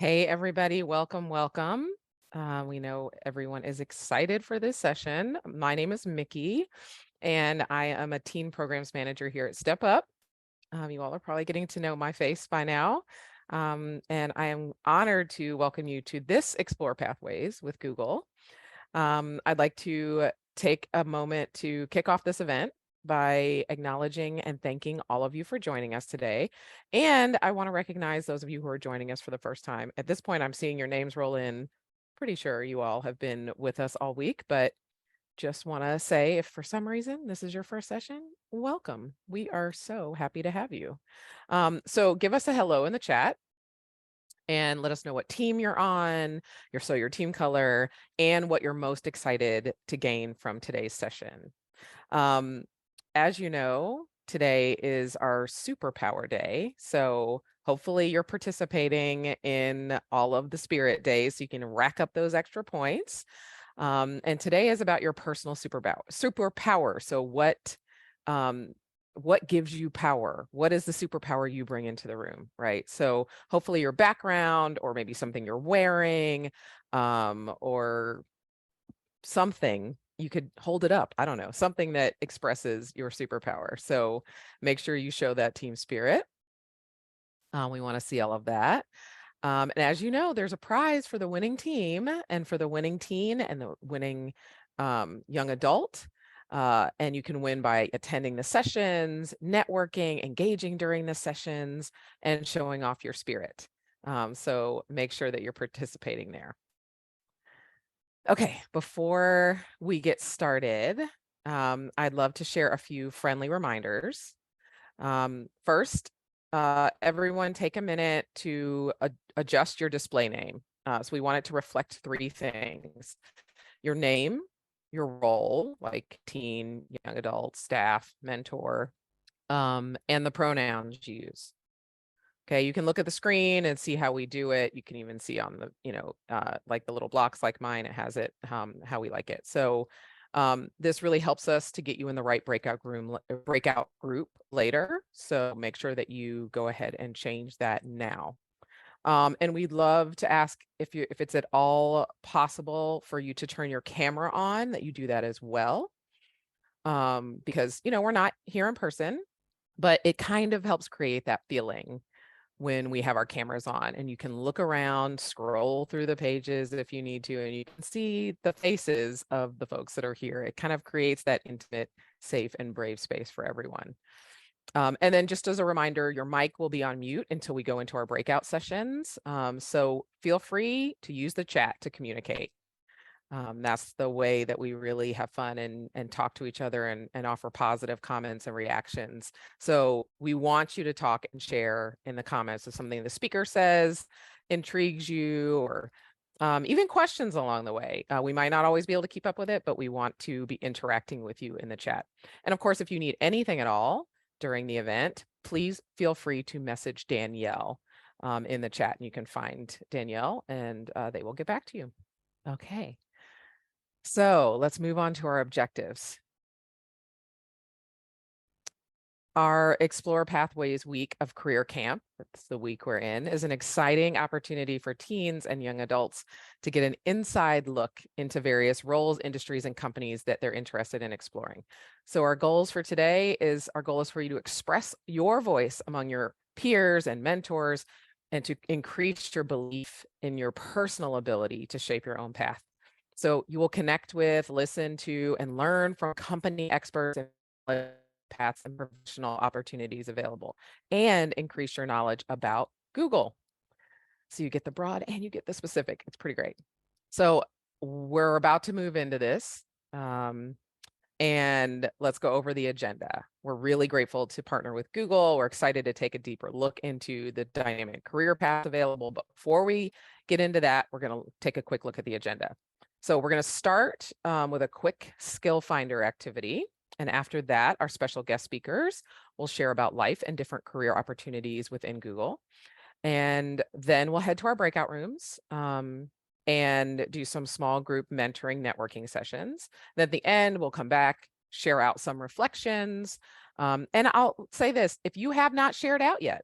Hey, everybody, welcome, welcome. We know everyone is excited for this session. My name is Mickey, and I am a teen programs manager here at Step Up. You all are probably getting to know my face by now. And I am honored to welcome you to this Explore Pathways with Google. I'd like to take a moment to kick off this event by acknowledging and thanking all of you for joining us today. And I want to recognize those of you who are joining us for the first time. At this point, I'm seeing your names roll in. Pretty sure you all have been with us all week, but just want to say if for some reason this is your first session, welcome. We are so happy to have you. So give us a hello in the chat and let us know what team you're on, your team color, and what you're most excited to gain from today's session. As you know, today is our superpower day. So hopefully you're participating in all of the spirit days so you can rack up those extra points. And today is about your personal superpower. So what gives you power? What is the superpower you bring into the room, right? So hopefully your background or maybe something you're wearing or something, you could hold it up. I don't know, something that expresses your superpower. So make sure you show that team spirit. We want to see all of that. And as you know, there's a prize for the winning team and for the winning teen and the winning young adult. And you can win by attending the sessions, networking, engaging during the sessions, and showing off your spirit. So make sure that you're participating there. Okay, before we get started, I'd love to share a few friendly reminders. First, everyone take a minute to adjust your display name. So we want it to reflect three things: your name, your role, like teen, young adult, staff, mentor, and the pronouns you use. Okay, you can look at the screen and see how we do it. You can even see on the, like the little blocks like mine, it has it how we like it. So this really helps us to get you in the right breakout group later. So make sure that you go ahead and change that now. And we'd love to ask if it's at all possible for you to turn your camera on, that you do that as well. Because we're not here in person, but it kind of helps create that feeling when we have our cameras on, and you can look around, scroll through the pages if you need to, and you can see the faces of the folks that are here. It kind of creates that intimate, safe, and brave space for everyone. And then just as a reminder, your mic will be on mute until we go into our breakout sessions. So feel free to use the chat to communicate. That's the way that we really have fun and talk to each other and offer positive comments and reactions. So we want you to talk and share in the comments if something the speaker says intrigues you, or even questions along the way. We might not always be able to keep up with it, but we want to be interacting with you in the chat. And of course, if you need anything at all during the event, please feel free to message Danielle in the chat, and you can find Danielle and they will get back to you. Okay. So let's move on to our objectives. Our Explore Pathways week of career camp, that's the week we're in, is an exciting opportunity for teens and young adults to get an inside look into various roles, industries, and companies that they're interested in exploring. So our goal is for you to express your voice among your peers and mentors, and to increase your belief in your personal ability to shape your own path. So you will connect with, listen to, and learn from company experts and paths and professional opportunities available, and increase your knowledge about Google. So you get the broad and you get the specific. It's pretty great. So we're about to move into this. And let's go over the agenda. We're really grateful to partner with Google. We're excited to take a deeper look into the dynamic career path available. But before we get into that, we're going to take a quick look at the agenda. So we're going to start with a quick skill finder activity. And after that, our special guest speakers will share about life and different career opportunities within Google. And then we'll head to our breakout rooms and do some small group mentoring networking sessions. Then at the end, we'll come back, share out some reflections. And I'll say this: if you have not shared out yet,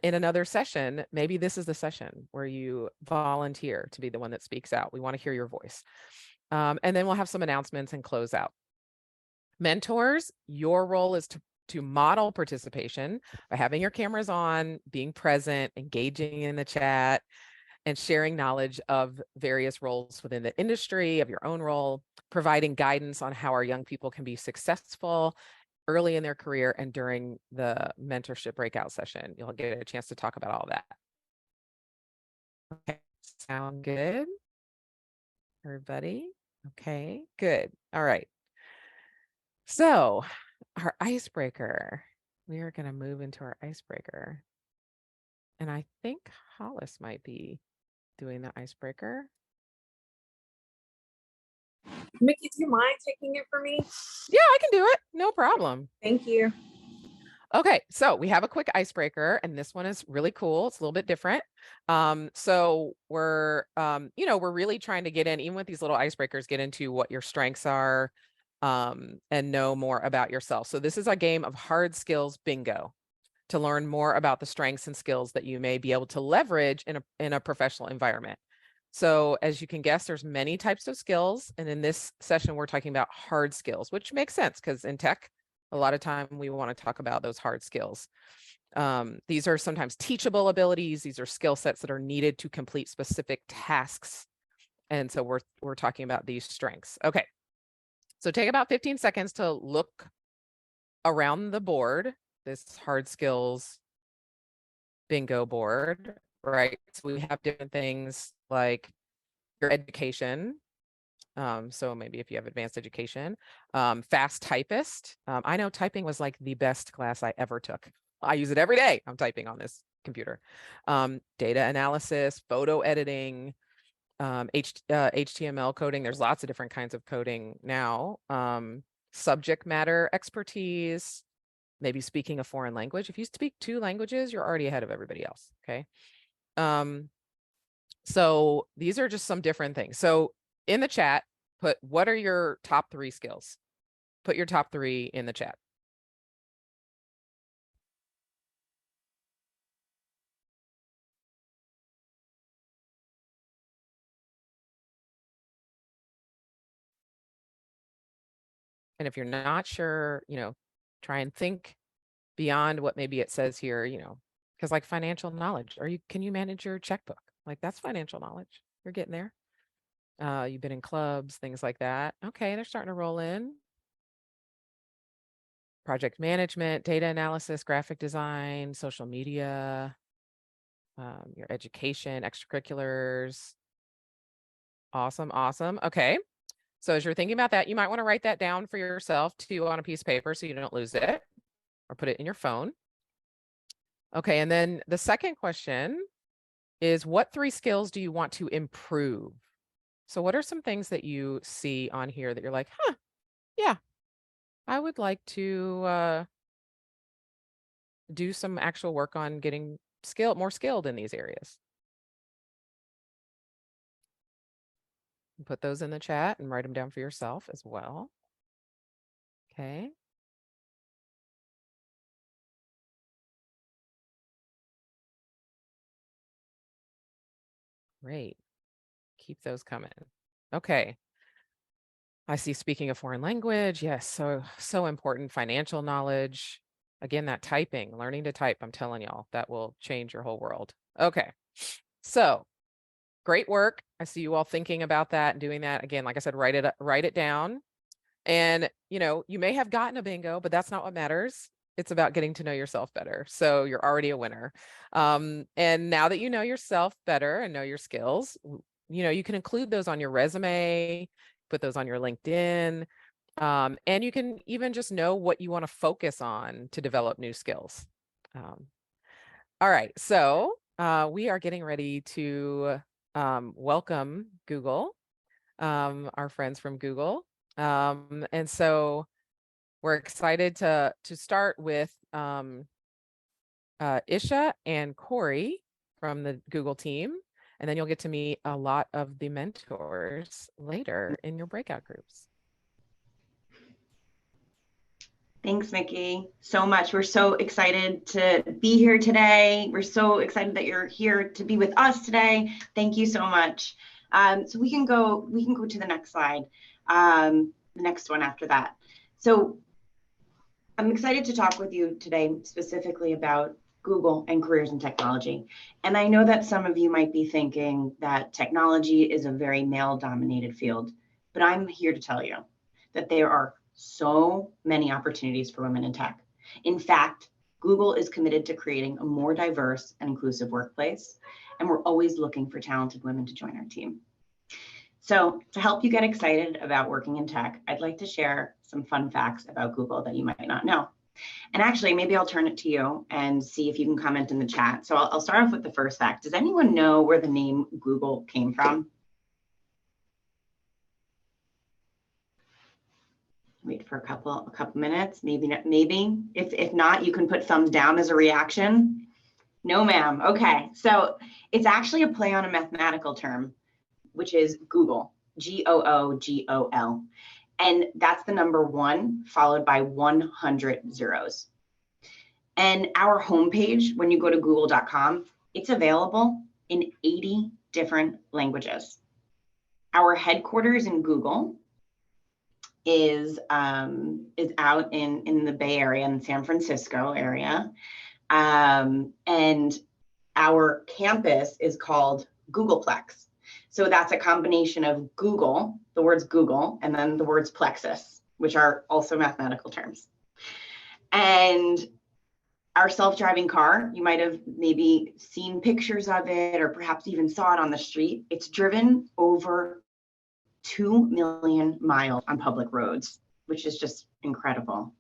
in another session, maybe this is the session where you volunteer to be the one that speaks out. We want to hear your voice. And then we'll have some announcements and close out. Mentors, your role is to model participation by having your cameras on, being present, engaging in the chat, and sharing knowledge of various roles within the industry, of your own role, providing guidance on how our young people can be successful early in their career and during the mentorship breakout session. You'll get a chance to talk about all that. Okay, sound good, everybody? Okay, good. All right. So our icebreaker, we are going to move into our icebreaker. And I think Hollis might be doing the icebreaker. Mickey, do you mind taking it for me? Yeah, I can do it. No problem. Thank you. Okay, so we have a quick icebreaker, and this one is really cool. It's a little bit different. So we're, we're really trying to get in, even with these little icebreakers, get into what your strengths are, and know more about yourself. So this is a game of hard skills bingo to learn more about the strengths and skills that you may be able to leverage in a professional environment. So as you can guess, there's many types of skills. And in this session, we're talking about hard skills, which makes sense because in tech, a lot of time we want to talk about those hard skills. These are sometimes teachable abilities. These are skill sets that are needed to complete specific tasks. And so we're talking about these strengths. Okay. So take about 15 seconds to look around the board, this hard skills bingo board, right? So we have different things like your education. So maybe if you have advanced education, fast typist. I know typing was like the best class I ever took. I use it every day. I'm typing on this computer. Data analysis, photo editing, HTML coding. There's lots of different kinds of coding now. Subject matter expertise, maybe speaking a foreign language. If you speak 2 languages, you're already ahead of everybody else, okay? So these are just some different things. So in the chat, put what are your top 3 skills? Put your top 3 in the chat. And if you're not sure, try and think beyond what maybe it says here, because like financial knowledge, can you manage your checkbook? Like that's financial knowledge. You're getting there. You've been in clubs, things like that. Okay, they're starting to roll in. Project management, data analysis, graphic design, social media, your education, extracurriculars. Awesome, awesome. Okay. So as you're thinking about that, you might want to write that down for yourself too on a piece of paper so you don't lose it, or put it in your phone. Okay, and then the second question is, what 3 skills do you want to improve? So what are some things that you see on here that you're like, yeah, I would like to do some actual work on getting more skilled in these areas? Put those in the chat and write them down for yourself as well. Okay. Great. Keep those coming. Okay. I see speaking a foreign language. Yes, so important. Financial knowledge. Again, that typing, learning to type, I'm telling y'all, that will change your whole world. Okay. So great work. I see you all thinking about that and doing that. Again, like I said, write it down. And, you may have gotten a bingo, but that's not what matters. It's about getting to know yourself better. So you're already a winner. And now that you know yourself better and know your skills, you can include those on your resume, put those on your LinkedIn, and you can even just know what you want to focus on to develop new skills. All right, so we are getting ready to welcome Google, our friends from Google. And so we're excited to start with Isha and Corey from the Google team. And then you'll get to meet a lot of the mentors later in your breakout groups. Thanks, Mickey, so much. We're so excited to be here today. We're so excited that you're here to be with us today. Thank you so much. So we can go to the next slide, the next one after that. So I'm excited to talk with you today specifically about Google and careers in technology. And I know that some of you might be thinking that technology is a very male-dominated field, but I'm here to tell you that there are so many opportunities for women in tech. In fact, Google is committed to creating a more diverse and inclusive workplace, and we're always looking for talented women to join our team. So to help you get excited about working in tech, I'd like to share some fun facts about Google that you might not know. And actually, maybe I'll turn it to you and see if you can comment in the chat. So I'll start off with the first fact. Does anyone know where the name Google came from? Wait for a couple minutes, maybe. If not, you can put thumbs down as a reaction. No, ma'am. Okay, so it's actually a play on a mathematical term, which is Google, G-O-O-G-O-L. And that's the number 1 followed by 100 zeros. And our homepage, when you go to google.com, it's available in 80 different languages. Our headquarters in Google is out in the Bay Area, in San Francisco area. And our campus is called Googleplex. So that's a combination of Google, the words Google, and then the words plexus, which are also mathematical terms. And our self-driving car, you might have maybe seen pictures of it or perhaps even saw it on the street. It's driven over 2 million miles on public roads, which is just incredible.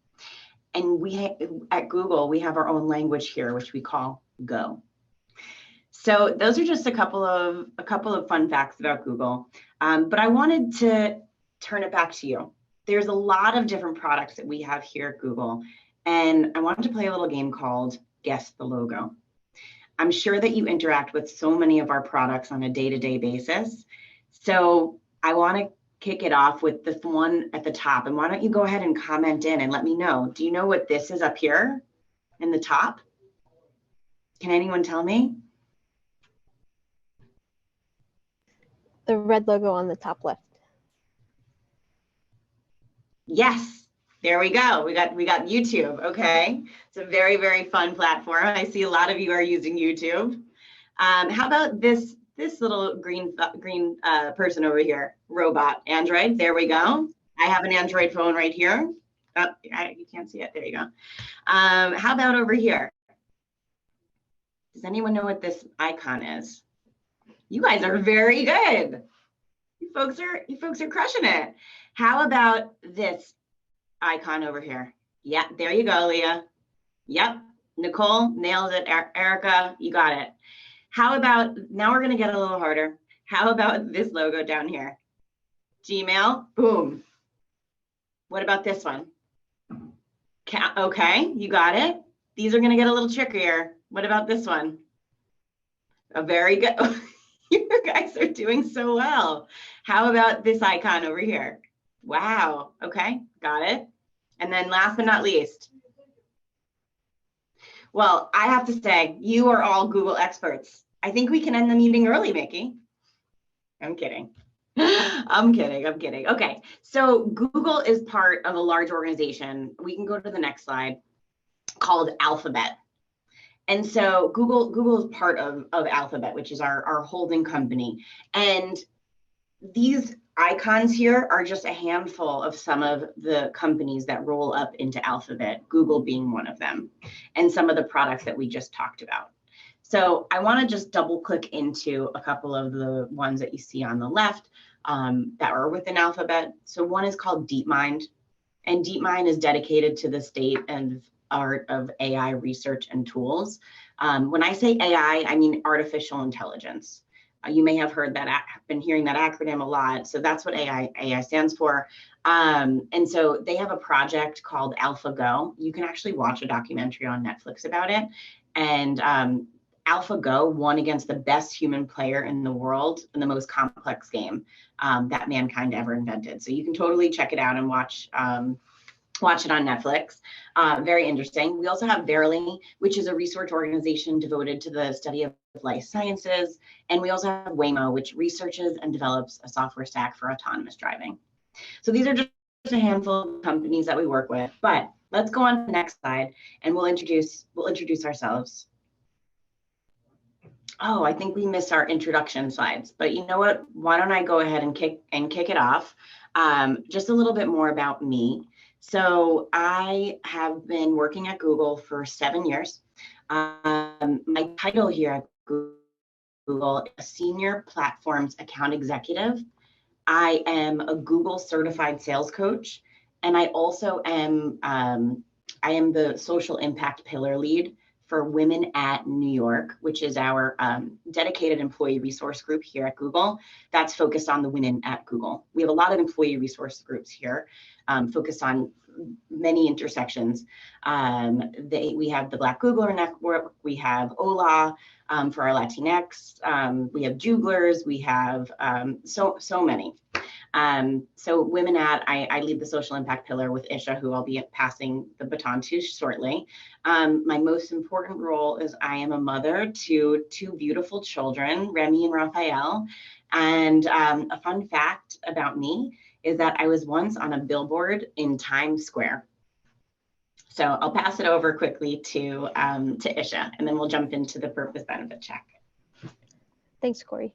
And at Google, we have our own language here, which we call Go. So those are just a couple of fun facts about Google. But I wanted to turn it back to you. There's a lot of different products that we have here at Google, and I wanted to play a little game called Guess the Logo. I'm sure that you interact with so many of our products on a day-to-day basis. So I want to kick it off with the one at the top. And why don't you go ahead and comment in and let me know. Do you know what this is up here in the top? Can anyone tell me? The red logo on the top left. Yes, there we go. We got YouTube. Okay, it's a very, very fun platform. I see a lot of you are using YouTube. How about this little green person over here? Robot, Android. There we go. I have an Android phone right here. Oh, you can't see it. There you go. How about over here? Does anyone know what this icon is? You guys are very good. You folks are crushing it. How about this icon over here? Yeah, there you go, Leah. Yep, Nicole nailed it. Erica, you got it. How about, now we're gonna get a little harder. How about this logo down here? Gmail, boom. What about this one? Okay, you got it. These are gonna get a little trickier. What about this one? A very good. You guys are doing so well. How about this icon over here? Wow, okay, got it. And then last but not least, well, I have to say, you are all Google experts. I think we can end the meeting early, Mickey. I'm kidding. I'm kidding. Okay, so Google is part of a large organization. We can go to the next slide, called Alphabet. And so Google is part of Alphabet, which is our holding company. And these icons here are just a handful of some of the companies that roll up into Alphabet, Google being one of them, and some of the products that we just talked about. So I want to just double click into a couple of the ones that you see on the left that are within Alphabet. So one is called DeepMind, and DeepMind is dedicated to the state and art of AI research and tools. When I say AI, I mean artificial intelligence. You may have heard that, been hearing that acronym a lot. So that's what AI stands for. And so they have a project called AlphaGo. You can actually watch a documentary on Netflix about it. And AlphaGo won against the best human player in the world in the most complex game that mankind ever invented. So you can totally check it out and watch Watch it on Netflix. Very interesting. We also have Verily, which is a research organization devoted to the study of life sciences. And we also have Waymo, which researches and develops a software stack for autonomous driving. So these are just a handful of companies that we work with, but let's go on to the next slide and we'll introduce ourselves. Oh, I think we missed our introduction slides, but you know what? Why don't I go ahead and kick it off? Just a little bit more about me. So I have been working at Google for 7 years. My title here at Google is Senior Platforms Account Executive. I am a Google certified sales coach, and I also am I am the social impact pillar lead for Women at New York, which is our dedicated employee resource group here at Google that's focused on the women at Google. We have a lot of employee resource groups here focused on many intersections. We have the Black Googler Network, we have OLA for our Latinx, we have Juglers, we have so many. So Women at, I lead the social impact pillar with Isha, who I'll be passing the baton to shortly. My most important role is I am a mother to 2 beautiful children, Remy and Raphael. And a fun fact about me is that I was once on a billboard in Times Square. So I'll pass it over quickly to Isha, and then we'll jump into the purpose benefit check. Thanks, Corey.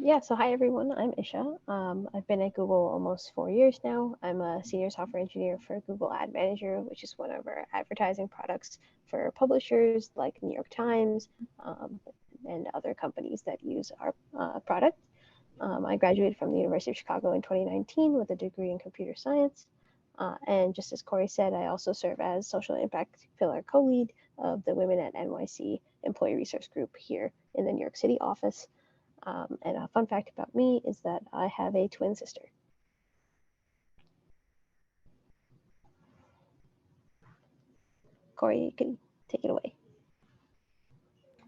Yeah, so hi everyone, I'm Isha. I've been at Google almost 4 years now. I'm a senior software engineer for Google Ad Manager, which is one of our advertising products for publishers like New York Times and other companies that use our product. I graduated from the University of Chicago in 2019 with a degree in computer science. And just as Corey said, I also serve as social impact pillar co-lead of the Women at NYC employee resource group here in the New York City office. And a fun fact about me is that I have a twin sister. Corey, you can take it away.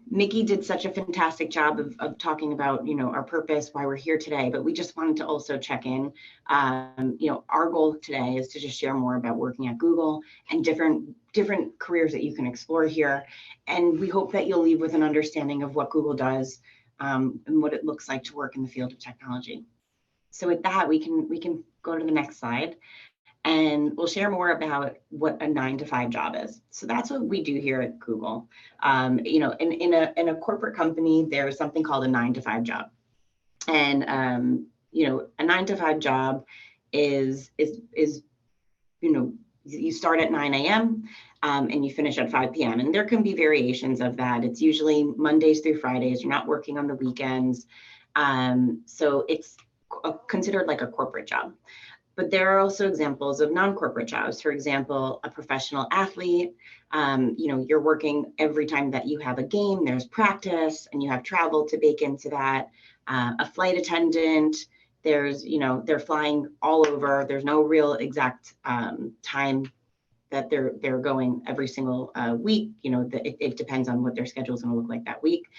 Mickey did such a fantastic job of talking about, our purpose, why we're here today, but we just wanted to also check in. Our goal today is to just share more about working at Google and different careers that you can explore here. And we hope that you'll leave with an understanding of what Google does and what it looks like to work in the field of technology. So with that, we can go to the next slide. And we'll share more about what a 9-to-5 job is. So that's what we do here at Google. In a corporate company, there's something called a 9-to-5 job. And a 9-to-5 job is you start at 9 a.m. And you finish at 5 p.m. And there can be variations of that. It's usually Mondays through Fridays. You're not working on the weekends. So it's considered like a corporate job. But there are also examples of non-corporate jobs. For example, a professional athlete, you're working every time that you have a game, there's practice and you have travel to bake into that. A flight attendant, they're flying all over. There's no real exact time that they're going every single week. It depends on what their schedule is going to look like that week.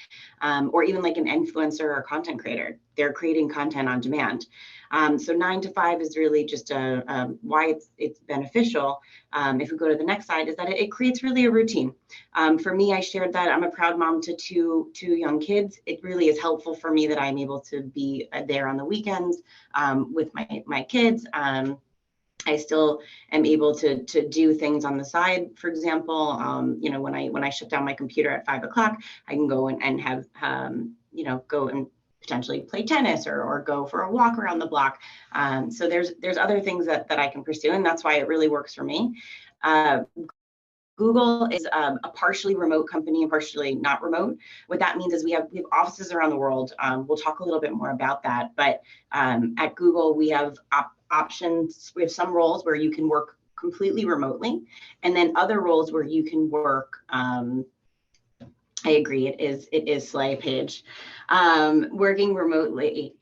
Or even like an influencer or content creator, they're creating content on demand. So 9 to 5 is really just why it's beneficial. If we go to the next slide, is that it creates really a routine. For me, I shared that I'm a proud mom to two young kids. It really is helpful for me that I'm able to be there on the weekends with my kids. I still am able to do things on the side. For example, when I shut down my computer at 5 o'clock, I can go and have go and potentially play tennis or go for a walk around the block. So there's other things that I can pursue, and that's why it really works for me. Google is a partially remote company and partially not remote. What that means is we have offices around the world. We'll talk a little bit more about that, but at Google, we have options. We have some roles where you can work completely remotely, and then other roles where you can work. I agree. It is slay, Paige. Working remotely,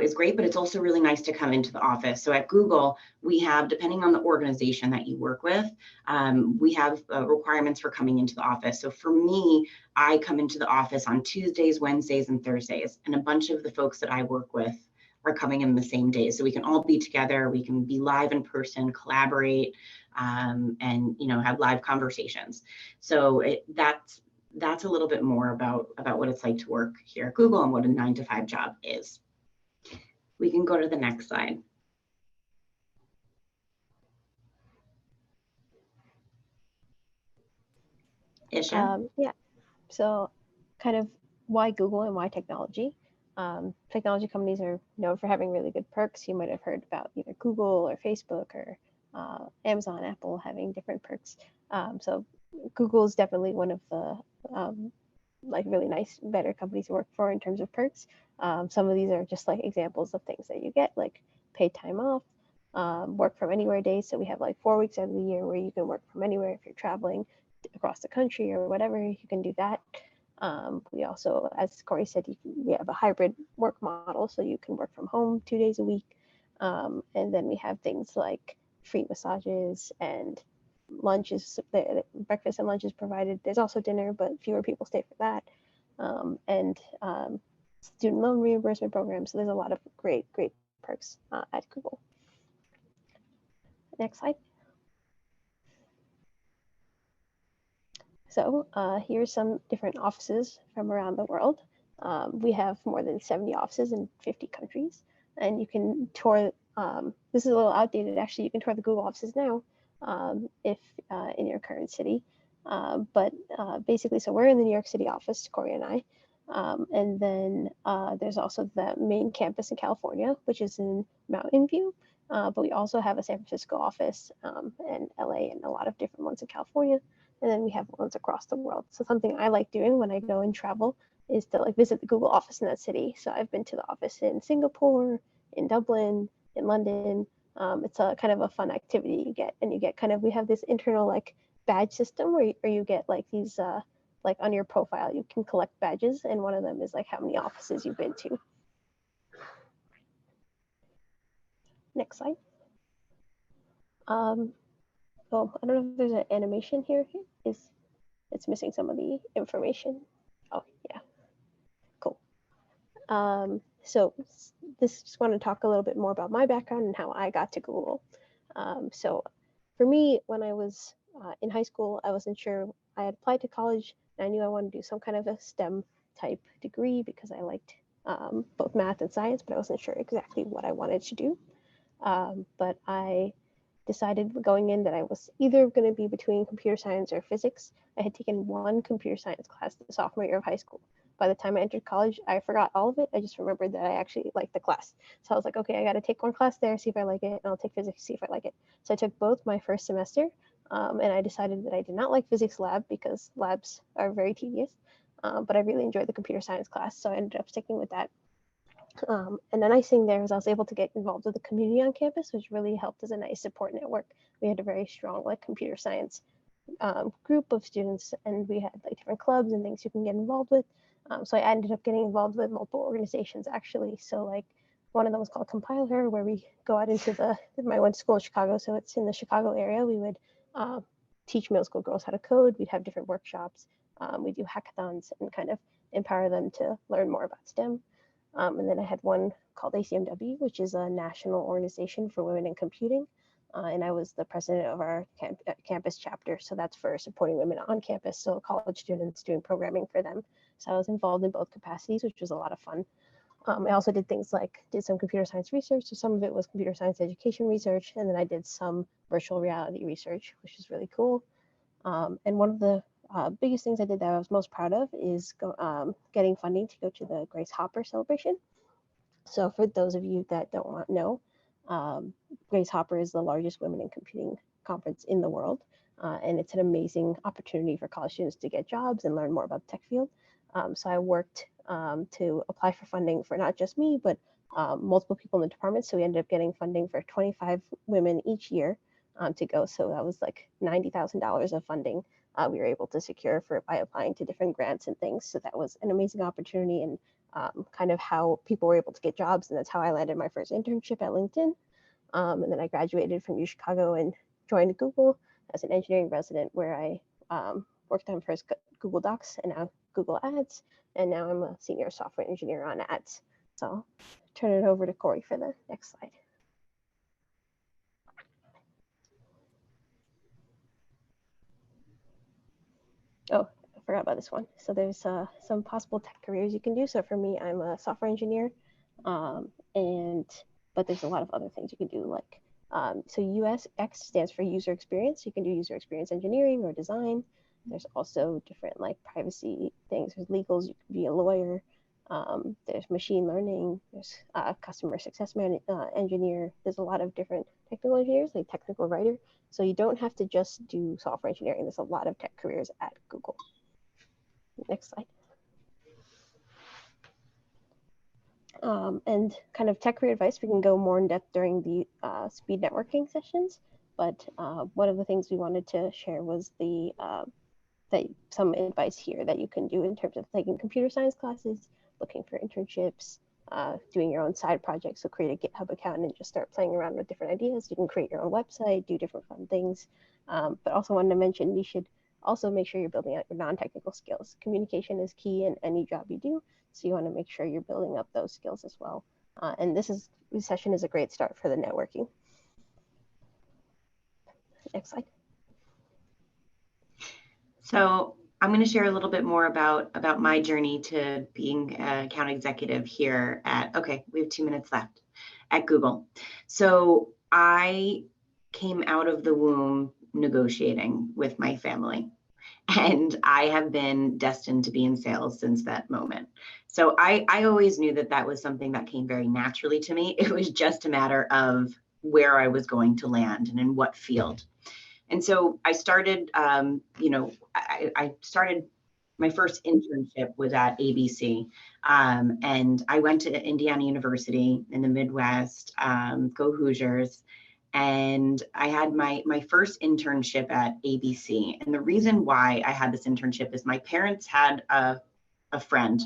is great, but it's also really nice to come into the office. So at Google, we have, depending on the organization that you work with, we have requirements for coming into the office. So for me, I come into the office on Tuesdays, Wednesdays, and Thursdays, and a bunch of the folks that I work with are coming in the same day. So we can all be together, we can be live in person, collaborate, and have live conversations. So that's a little bit more about what it's like to work here at Google and what a 9-to-5 job is. We can go to the next slide. Isha? Yeah, so kind of why Google and why technology. Technology companies are known for having really good perks. You might have heard about either Google or Facebook or Amazon, Apple having different perks. So Google is definitely one of the like really nice, better companies to work for in terms of perks. Some of these are just like examples of things that you get, like paid time off, work from anywhere days. So we have like 4 weeks out of the year where you can work from anywhere if you're traveling across the country or whatever, you can do that. We also, as Corey said, we have a hybrid work model, so you can work from home 2 days a week. And then we have things like free massages and lunches, breakfast and lunch is provided. There's also dinner, but fewer people stay for that. And student loan reimbursement programs. So there's a lot of great perks at Google. Next slide. So here's some different offices from around the world. We have more than 70 offices in 50 countries, and you can tour. This is a little outdated, actually. You can tour the Google offices now if in your current city. But basically, so we're in the New York City office, Corey and I. And then there's also the main campus in California, which is in Mountain View. But we also have a San Francisco office and LA and a lot of different ones in California. And then we have ones across the world. So something I like doing when I go and travel is to like visit the Google office in that city. So I've been to the office in Singapore, in Dublin, in London. It's a kind of a fun activity you get, and you get kind of, we have this internal like badge system where you get like these like on your profile, you can collect badges, and one of them is like how many offices you've been to. Next slide. Oh, I don't know if there's an animation here. It's missing some of the information. Oh, yeah. Cool. So this just want to talk a little bit more about my background and how I got to Google. So for me, when I was in high school, I wasn't sure. I had applied to college, and I knew I wanted to do some kind of a STEM type degree because I liked both math and science, but I wasn't sure exactly what I wanted to do. But I decided going in that I was either going to be between computer science or physics. I had taken one computer science class the sophomore year of high school. By the time I entered college, I forgot all of it. I just remembered that I actually liked the class. So I was like, okay, I got to take one class there, see if I like it, and I'll take physics, see if I like it. So I took both my first semester, and I decided that I did not like physics lab because labs are very tedious, but I really enjoyed the computer science class, so I ended up sticking with that. And the nice thing there is I was able to get involved with the community on campus, which really helped as a nice support network. We had a very strong like computer science group of students, and we had like different clubs and things you can get involved with. So I ended up getting involved with multiple organizations actually. So like one of them was called Compiler, where we go out into I went to school in Chicago, so it's in the Chicago area. We would teach middle school girls how to code. We'd have different workshops. We do hackathons and kind of empower them to learn more about STEM. And then I had one called ACMW, which is a national organization for women in computing. And I was the president of our campus chapter. So that's for supporting women on campus. So college students doing programming for them. So I was involved in both capacities, which was a lot of fun. I also did things like did some computer science research. So some of it was computer science education research. And then I did some virtual reality research, which is really cool. And one of the biggest things I did that I was most proud of is getting funding to go to the Grace Hopper celebration. So for those of you that don't know, Grace Hopper is the largest women in computing conference in the world. And it's an amazing opportunity for college students to get jobs and learn more about the tech field. So I worked to apply for funding for not just me, but multiple people in the department. So we ended up getting funding for 25 women each year to go. So that was like $90,000 of funding we were able to secure by applying to different grants and things. So that was an amazing opportunity and kind of how people were able to get jobs. And that's how I landed my first internship at LinkedIn. And then I graduated from UChicago and joined Google as an engineering resident, where I worked on first Google Docs and now Google Ads. And now I'm a senior software engineer on ads. So I'll turn it over to Corey for the next slide. Oh, I forgot about this one. So there's some possible tech careers you can do. So for me, I'm a software engineer, but there's a lot of other things you can do. Like so UX stands for user experience. You can do user experience engineering or design. There's also different like privacy things. There's legals. You can be a lawyer. There's machine learning. There's customer success engineer. There's a lot of different technical engineers, like technical writer. So you don't have to just do software engineering. There's a lot of tech careers at Google. Next slide. And kind of tech career advice, we can go more in depth during the speed networking sessions. But one of the things we wanted to share was some advice here that you can do in terms of taking computer science classes, looking for internships, doing your own side projects. So create a GitHub account and just start playing around with different ideas. You can create your own website, do different fun things. But also wanted to mention, you should also make sure you're building out your non-technical skills. Communication is key in any job you do. So you want to make sure you're building up those skills as well. And this session is a great start for the networking. Next slide. So I'm going to share a little bit more about my journey to being an account executive here at, okay, we have 2 minutes left, at Google. So I came out of the womb negotiating with my family, and I have been destined to be in sales since that moment. So I always knew that that was something that came very naturally to me. It was just a matter of where I was going to land and in what field. And so I started, I started, my first internship was at ABC. And I went to Indiana University in the Midwest, go Hoosiers. And I had my first internship at ABC. And the reason why I had this internship is my parents had a friend,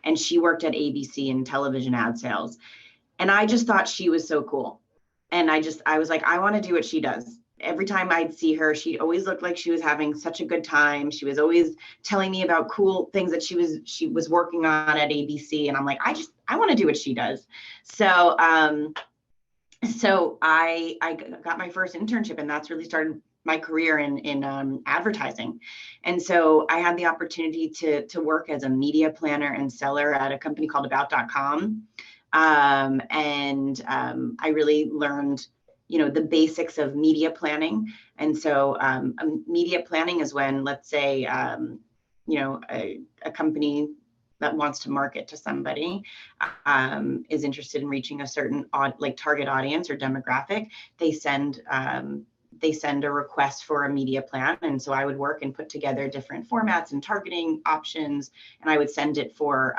and she worked at ABC in television ad sales. And I just thought she was so cool. And I was like, I want to do what she does. Every time I'd see her, she always looked like she was having such a good time. She was always telling me about cool things that she was working on at ABC. And I'm like, I want to do what she does. So I got my first internship, and that's really started my career in advertising. And so I had the opportunity to work as a media planner and seller at a company called About.com. I really learned, the basics of media planning. And so media planning is when, let's say, a company that wants to market to somebody is interested in reaching a certain target audience or demographic. They send a request for a media plan. And so I would work and put together different formats and targeting options, and I would send it for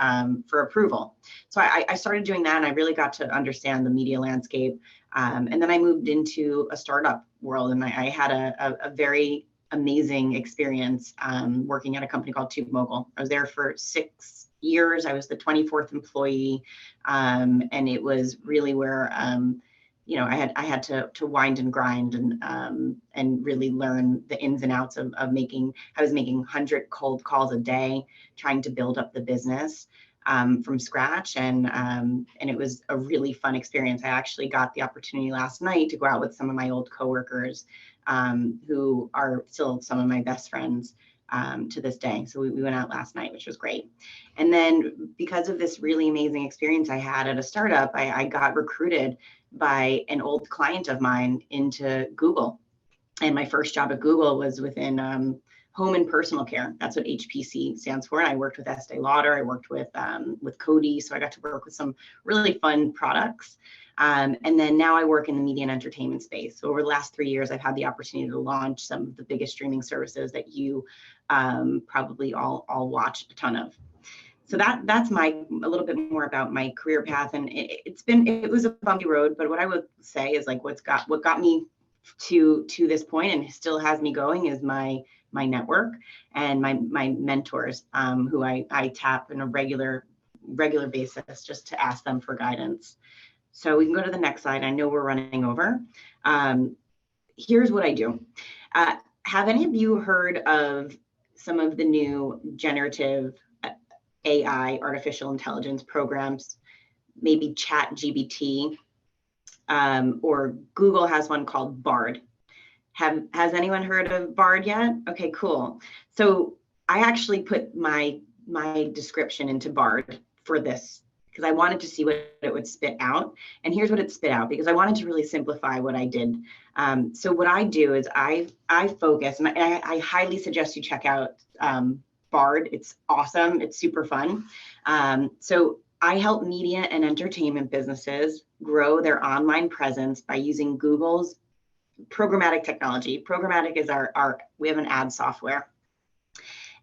approval. So I started doing that, and I really got to understand the media landscape. And then I moved into a startup world, and I had a very amazing experience working at a company called TubeMogul. I was there for 6 years. I was the 24th employee, and it was really where I had to wind and grind and really learn the ins and outs of making. I was making 100 cold calls a day, trying to build up the business from scratch, and it was a really fun experience. I actually got the opportunity last night to go out with some of my old coworkers who are still some of my best friends to this day. So we went out last night, which was great. And then because of this really amazing experience I had at a startup, I got recruited by an old client of mine into Google. And my first job at Google was within home and personal care. That's what HPC stands for. And I worked with Estee Lauder. I worked with Coty. So I got to work with some really fun products. And then now I work in the media and entertainment space. So over the last 3 years, I've had the opportunity to launch some of the biggest streaming services that you probably all watch a ton of. So that's a little bit more about my career path. And it was a bumpy road, but what I would say is like what got me to this point and still has me going is my network and my mentors who I tap on a regular basis just to ask them for guidance. So we can go to the next slide. I know we're running over. Here's what I do. Have any of you heard of some of the new generative AI, artificial intelligence programs? maybe ChatGPT, or Google has one called Bard. Has anyone heard of Bard yet? Okay, cool. So I actually put my description into Bard for this because I wanted to see what it would spit out. And here's what it spit out, because I wanted to really simplify what I did. So what I do is I focus, and I highly suggest you check out Bard. It's awesome. It's super fun. So I help media and entertainment businesses grow their online presence by using Google's programmatic technology. Programmatic is we have an ad software.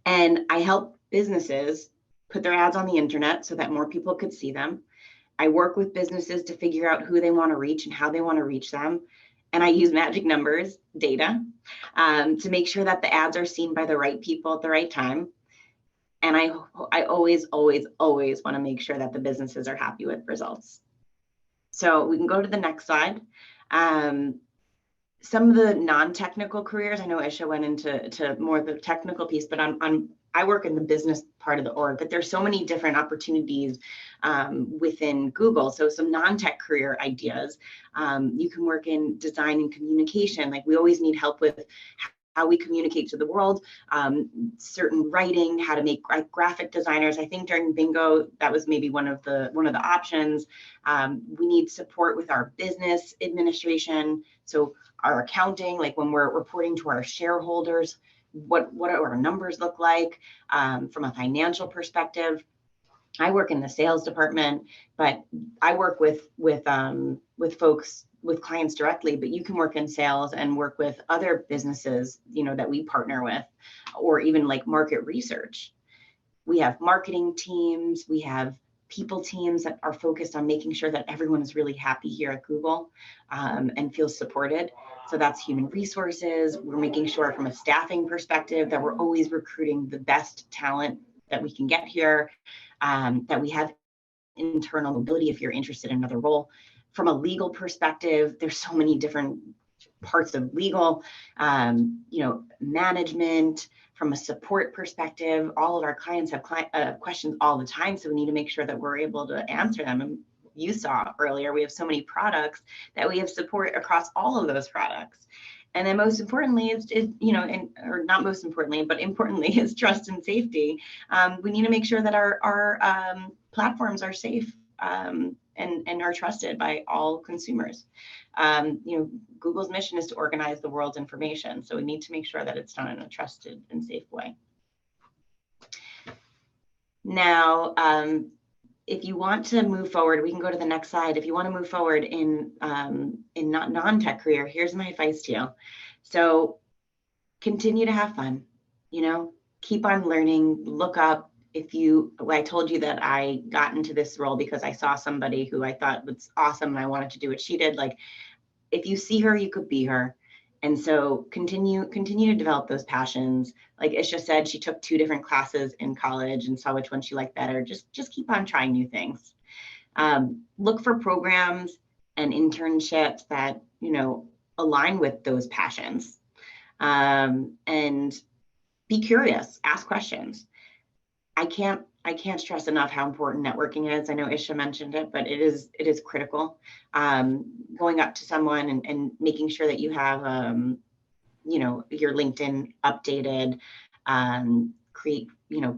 And I help businesses put their ads on the internet so that more people could see them. I work with businesses to figure out who they want to reach and how they want to reach them. And I use magic numbers, data, to make sure that the ads are seen by the right people at the right time. And I always, always, always want to make sure that the businesses are happy with results. So we can go to the next slide. Some of the non-technical careers, I know Isha went into more of the technical piece, but I work in the business part of the org, but there's so many different opportunities within Google. So some non-tech career ideas, you can work in design and communication. Like we always need help with how we communicate to the world, certain writing, how to make graphic designers. I think during bingo, that was maybe one of the options. We need support with our business administration. So our accounting, like when we're reporting to our shareholders, what do our numbers look like from a financial perspective. I work in the sales department, but I work with folks, with clients directly, but you can work in sales and work with other businesses, that we partner with, or even like market research. We have marketing teams, we have people teams that are focused on making sure that everyone is really happy here at Google and feels supported. So that's human resources. We're making sure from a staffing perspective that we're always recruiting the best talent that we can get here, that we have internal mobility if you're interested in another role. From a legal perspective, there's so many different parts of legal, management. From a support perspective, all of our clients have questions all the time, so we need to make sure that we're able to answer them. And you saw earlier, we have so many products that we have support across all of those products. And then most importantly or not most importantly, but importantly is trust and safety. We need to make sure that our platforms are safe and are trusted by all consumers. Google's mission is to organize the world's information. So we need to make sure that it's done in a trusted and safe way. Now, if you want to move forward, we can go to the next slide. If you want to move forward in non-tech career, here's my advice to you. So continue to have fun, keep on learning, look up. I told you that I got into this role because I saw somebody who I thought was awesome and I wanted to do what she did. Like, if you see her, you could be her. And so continue to develop those passions. Like Isha said, she took 2 different classes in college and saw which one she liked better. Just keep on trying new things. Look for programs and internships that, align with those passions. And be curious, ask questions. I can't stress enough how important networking is. I know Isha mentioned it, but it is critical. Going up to someone and making sure that you have, your LinkedIn updated, create,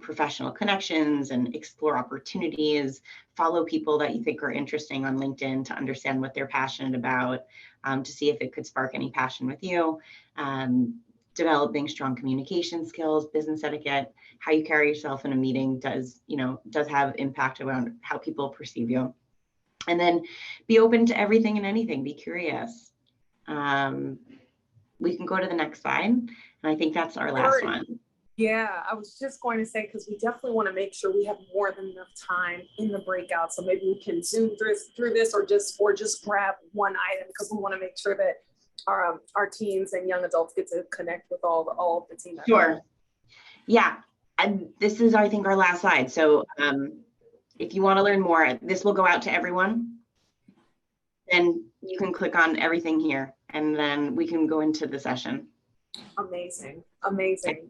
professional connections and explore opportunities, follow people that you think are interesting on LinkedIn to understand what they're passionate about, to see if it could spark any passion with you. Developing strong communication skills, business etiquette, how you carry yourself in a meeting does have impact around how people perceive you. And then be open to everything and anything, be curious. We can go to the next slide. And I think that's our last one. Yeah, I was just going to say, because we definitely want to make sure we have more than enough time in the breakout. So maybe we can zoom through this or just grab one item, because we want to make sure that our teens and young adults get to connect with all of the team members. Sure. Yeah. And this is, I think, our last slide. So if you want to learn more, this will go out to everyone. Then you can click on everything here, and then we can go into the session. Amazing. Amazing.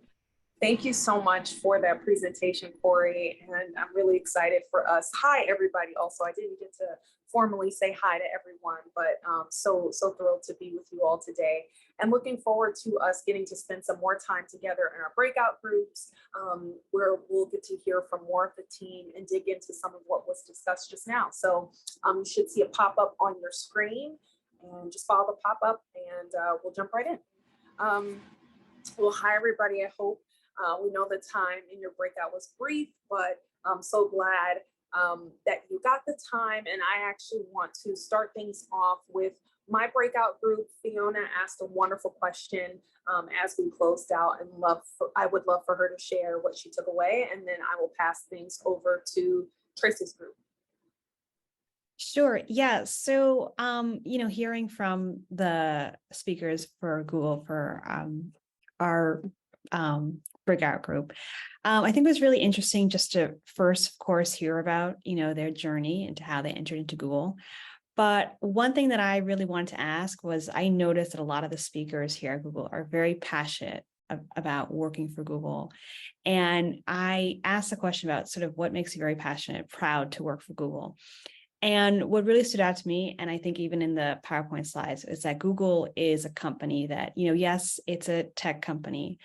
Thank you so much for that presentation, Corey. And I'm really excited for us. Hi, everybody. Also, I didn't get to formally say hi to everyone, but so thrilled to be with you all today. And looking forward to us getting to spend some more time together in our breakout groups, where we'll get to hear from more of the team and dig into some of what was discussed just now. So you should see a pop-up on your screen, and just follow the pop-up and we'll jump right in. Well, hi, everybody. I hope we know the time in your breakout was brief, but I'm so glad that you got the time. And I actually want to start things off with my breakout group. Fiona asked a wonderful question as we closed out, and I would love for her to share what she took away, and then I will pass things over to Tracy's group. Sure. Yeah. So, hearing from the speakers for Google for our breakout group, I think it was really interesting just to first, of course, hear about, their journey into how they entered into Google. But one thing that I really wanted to ask was, I noticed that a lot of the speakers here at Google are very passionate about working for Google. And I asked a question about sort of what makes you very passionate, proud to work for Google. And what really stood out to me, and I think even in the PowerPoint slides, is that Google is a company that, yes, it's a tech company,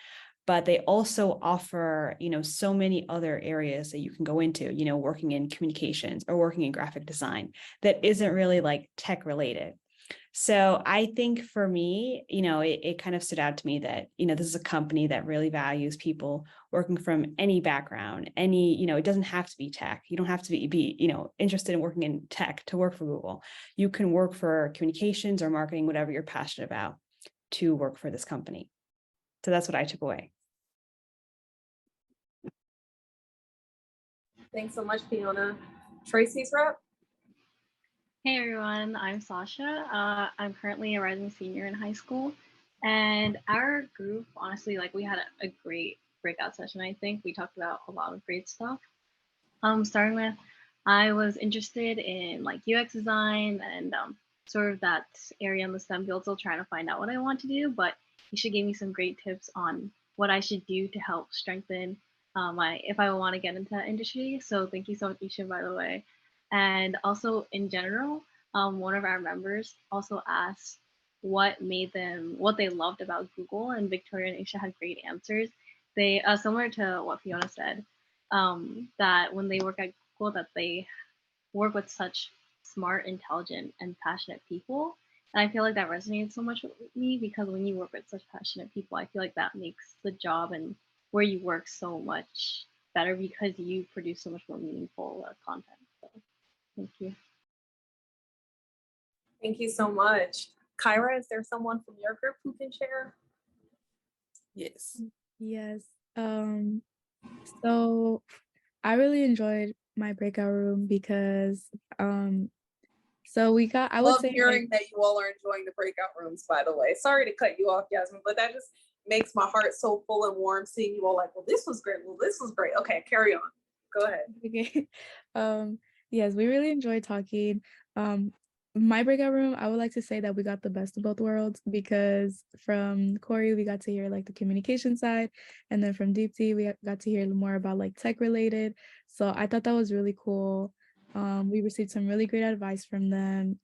but they also offer, so many other areas that you can go into, working in communications or working in graphic design that isn't really like tech related. So I think for me, it kind of stood out to me that, this is a company that really values people working from any background, it doesn't have to be tech. You don't have to be interested in working in tech to work for Google. You can work for communications or marketing, whatever you're passionate about, to work for this company. So that's what I took away. Thanks so much, Fiona. Tracy's rep. Hey everyone, I'm Sasha. I'm currently a rising senior in high school, and our group, honestly, we had a great breakout session. I think we talked about a lot of great stuff. Starting with, I was interested in UX design and sort of that area in the STEM field, still trying to find out what I want to do, but Isha gave me some great tips on what I should do to help strengthen if I want to get into that industry. So thank you so much, Isha, by the way. And also in general, one of our members also asked what they loved about Google, and Victoria and Isha had great answers. They, similar to what Fiona said, that when they work at Google, that they work with such smart, intelligent, and passionate people. And I feel like that resonates so much with me, because when you work with such passionate people, I feel like that makes the job and where you work so much better, because you produce so much more meaningful content. So thank you. Thank you so much. Kyra, is there someone from your group who can share? Yes. So I really enjoyed my breakout room because so we got, I love hearing that you all are enjoying the breakout rooms, by the way. Sorry to cut you off, Yasmin, but that just makes my heart so full and warm seeing you all well, this was great. Well, this was great. Okay, carry on. Go ahead. Okay. Yes, we really enjoyed talking. My breakout room, I would like to say that we got the best of both worlds, because from Corey, we got to hear the communication side, and then from Deepti, we got to hear more about tech related. So I thought that was really cool. We received some really great advice from them.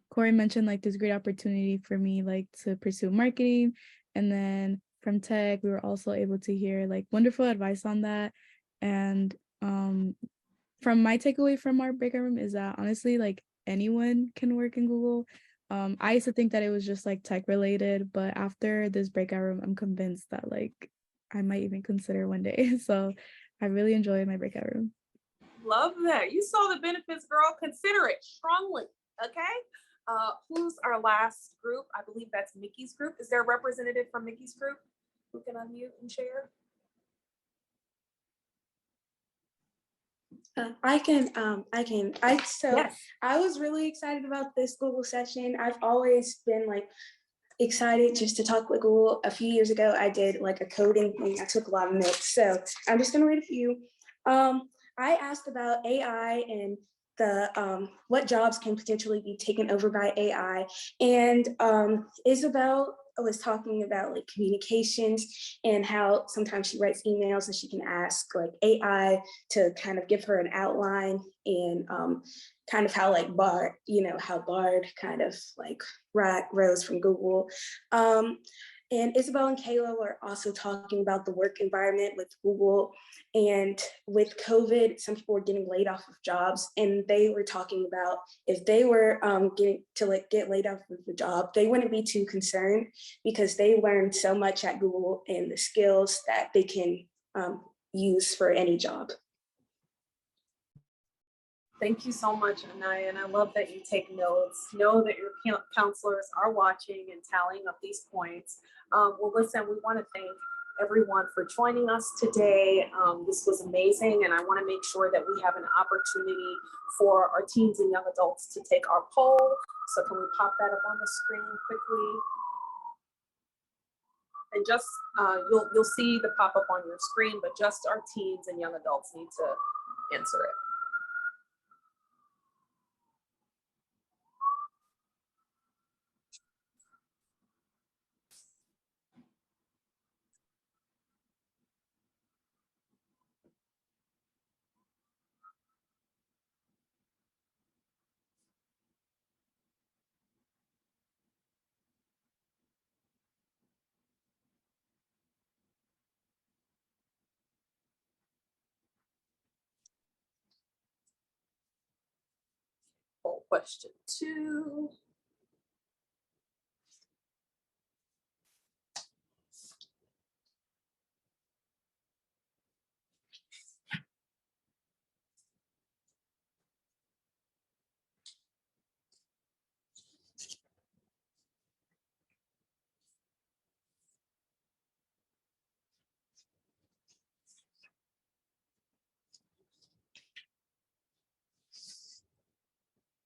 Corey mentioned this great opportunity for me to pursue marketing, and then from tech, we were also able to hear wonderful advice on that. And from my takeaway from our breakout room is that honestly, anyone can work in Google. I used to think that it was just tech related, but after this breakout room, I'm convinced that I might even consider one day. So I really enjoyed my breakout room. Love that. You saw the benefits, girl. Consider it strongly. Okay. Who's our last group? I believe that's Mickey's group. Is there a representative from Mickey's group who can unmute and share? I can. Yes. I was really excited about this Google session. I've always been excited just to talk with Google. A few years ago, I did a coding thing. I took a lot of notes. So I'm just gonna read a few. I asked about AI and the what jobs can potentially be taken over by AI. And Isabel was talking about like communications and how sometimes she writes emails and she can ask like AI to kind of give her an outline, and kind of how like Bard, how Bard kind of like rose from Google. And Isabel and Kayla were also talking about the work environment with Google. And with COVID, some people were getting laid off of jobs, and they were talking about if they were get laid off of a job, they wouldn't be too concerned because they learned so much at Google and the skills that they can use for any job. Thank you so much, Anaya, and I love that you take notes. Know that your counselors are watching and tallying up these points. Well, listen, we want to thank everyone for joining us today. This was amazing, and I want to make sure that we have an opportunity for our teens and young adults to take our poll. So can we pop that up on the screen quickly? And just, you'll see the pop-up on your screen, but just our teens and young adults need to answer it. Question 2.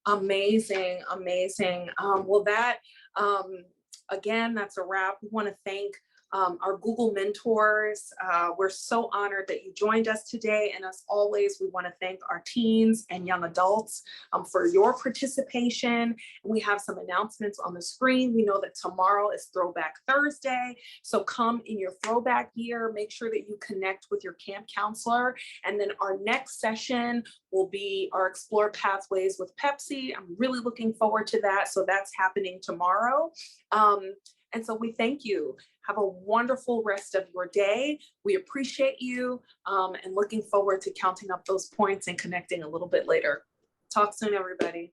Amazing, amazing. Well, that, again, that's a wrap. We want to thank our Google mentors. We're so honored that you joined us today. And as always, we want to thank our teens and young adults for your participation. We have some announcements on the screen. We know that tomorrow is Throwback Thursday. So come in your throwback gear. Make sure that you connect with your camp counselor. And then our next session will be our Explore Pathways with Pepsi. I'm really looking forward to that. So that's happening tomorrow. And so we thank you. Have a wonderful rest of your day. We appreciate you and looking forward to counting up those points and connecting a little bit later. Talk soon, everybody.